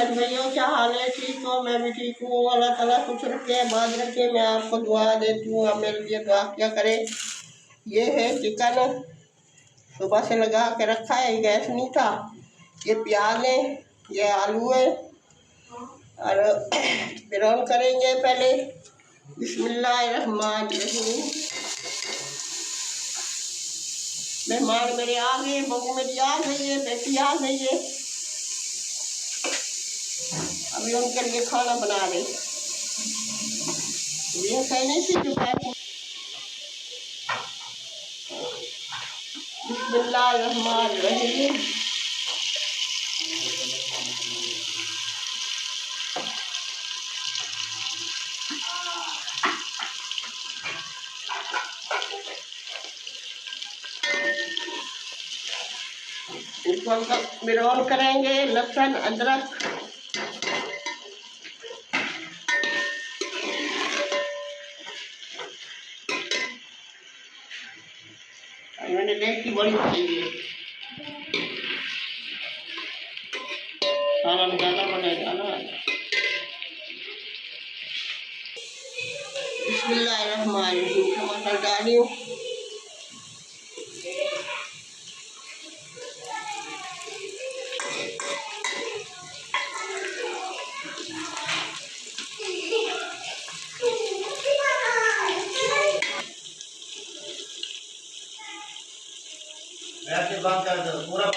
बहन भाइयों, क्या हाल है? ठीक हो? मैं भी ठीक हूँ। अल्लाह ताला खुश रखे, बात रखे। मैं आपको दुआ देती हूँ, आप मेरे लिए दुआ क्या करें। ये है चिकन, सुबह से लगा के रखा है, गैस नहीं था। ये प्याज है, ये आलू है और ब्राउन करेंगे पहले। बिस्मिल्लाहिर्रहमानिर्रहीम। मेहमान मेरे आ गए, बहू मेरी आ गई है, बेटी आ गई है। अभी उनके लिए खाना बना रहे। ये कहने से दोपहर बिस्मिल्लाहिर्रहमानिर्रहीम। इसको ब्राउन करेंगे, लहसुन अदरक मैंने देखी बड़ी चाहिए, खाना ज़्यादा बनेगा ना। बिस्मिल्लाहिर्रहमानिर्रहीम। टमाटर डालियो, बात कर दो पूरा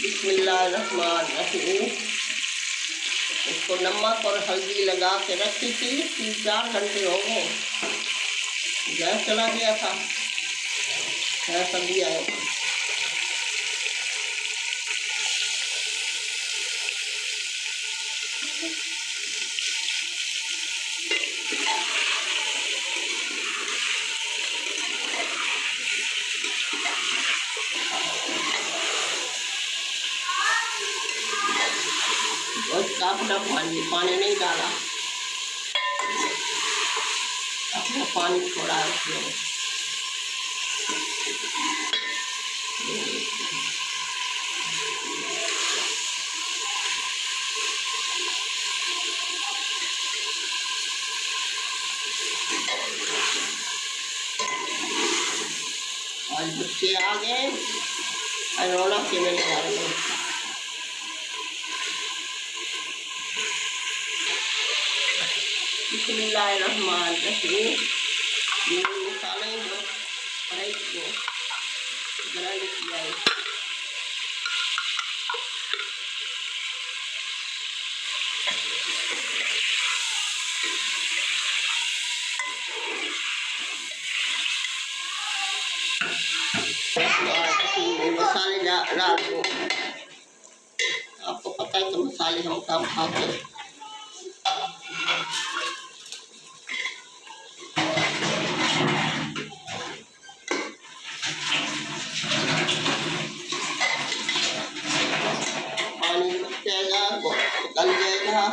बिस्मिल्लाहिर्रहमानिर्रहीम। इसको नमक और हल्दी लगा के रखी थी, 3-4 घंटे हो गए। गैस चला गया था, गैस अभी आए। और अपना पानी नहीं डाला, अपना पानी छोड़ा है उसमें। आज बच्चे आ गए, रौनक के मेरे घर में। बिस्मिल्लाहिर्रहमानिर्रहीम। ये मसाले जो फ्राई को ग्राइंड किया है, मसाले डाल दो। आपको पता है कि मसाले हम कम खाते हैं। पानी बच जाएगा, गल जाएगा।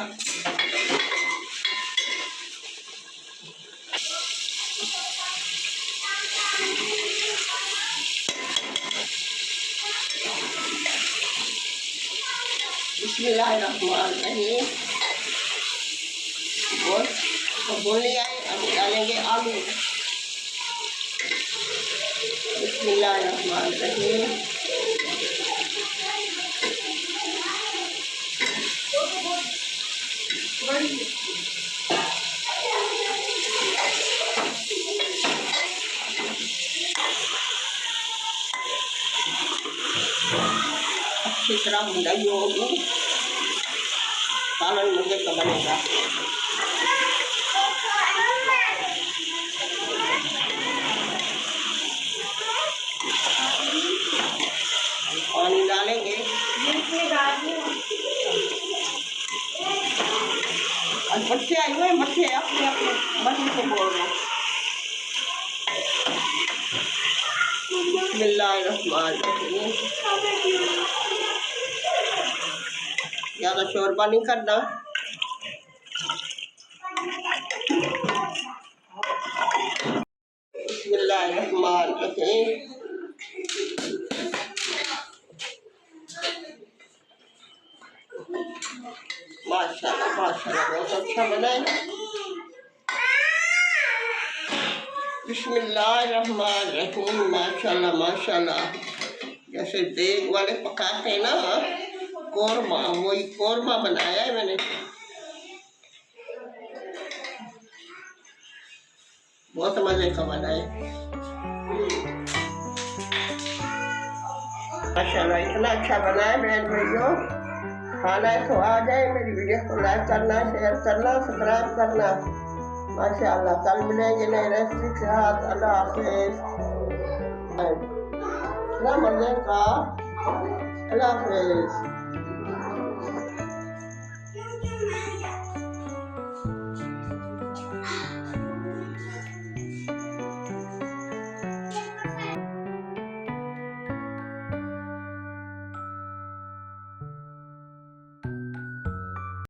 बिस्मिल्लाहिर्रहमानिर्रहीम। बोल लिया है, अब डालेंगे आलू। बिस्मिल्लाहिर्रहमानिर्रहीम। अच्छी तरह भुनाई होगी, सालन मुझे तो बनेगा। पानी डालेंगे, बच्चे आए हुए, बच्चे अपने अपने बच्चे से बोल रहे हैं। बिस्मिल्लाहिर्रहमानिर्रहीम। ज़्यादा शोरबा नहीं करना। बिस्मिल्लाहिर्रहमानिर्रहीम। माशाल्लाह माशाल्लाह बहुत अच्छा बना है। बिस्मिल्लाहिर्रहमानिर्रहीम। माशाल्लाह माशाल्लाह। जैसे देग वाले पकाते हैं ना कोरमा, वही कोरमा बनाया है मैंने। बहुत मजे का बना है माशाल्लाह। इतना अच्छा बना है बहन भाइयों। खाना है तो आ जाए। मेरी वीडियो को लाइक करना, शेयर करना, सब्सक्राइब करना। माशाल्लाह। कल मिलेंगे नए रेसिपी के साथ। अल्लाह हाफिज़। इतना मजे का। अल्लाह हाफिज़।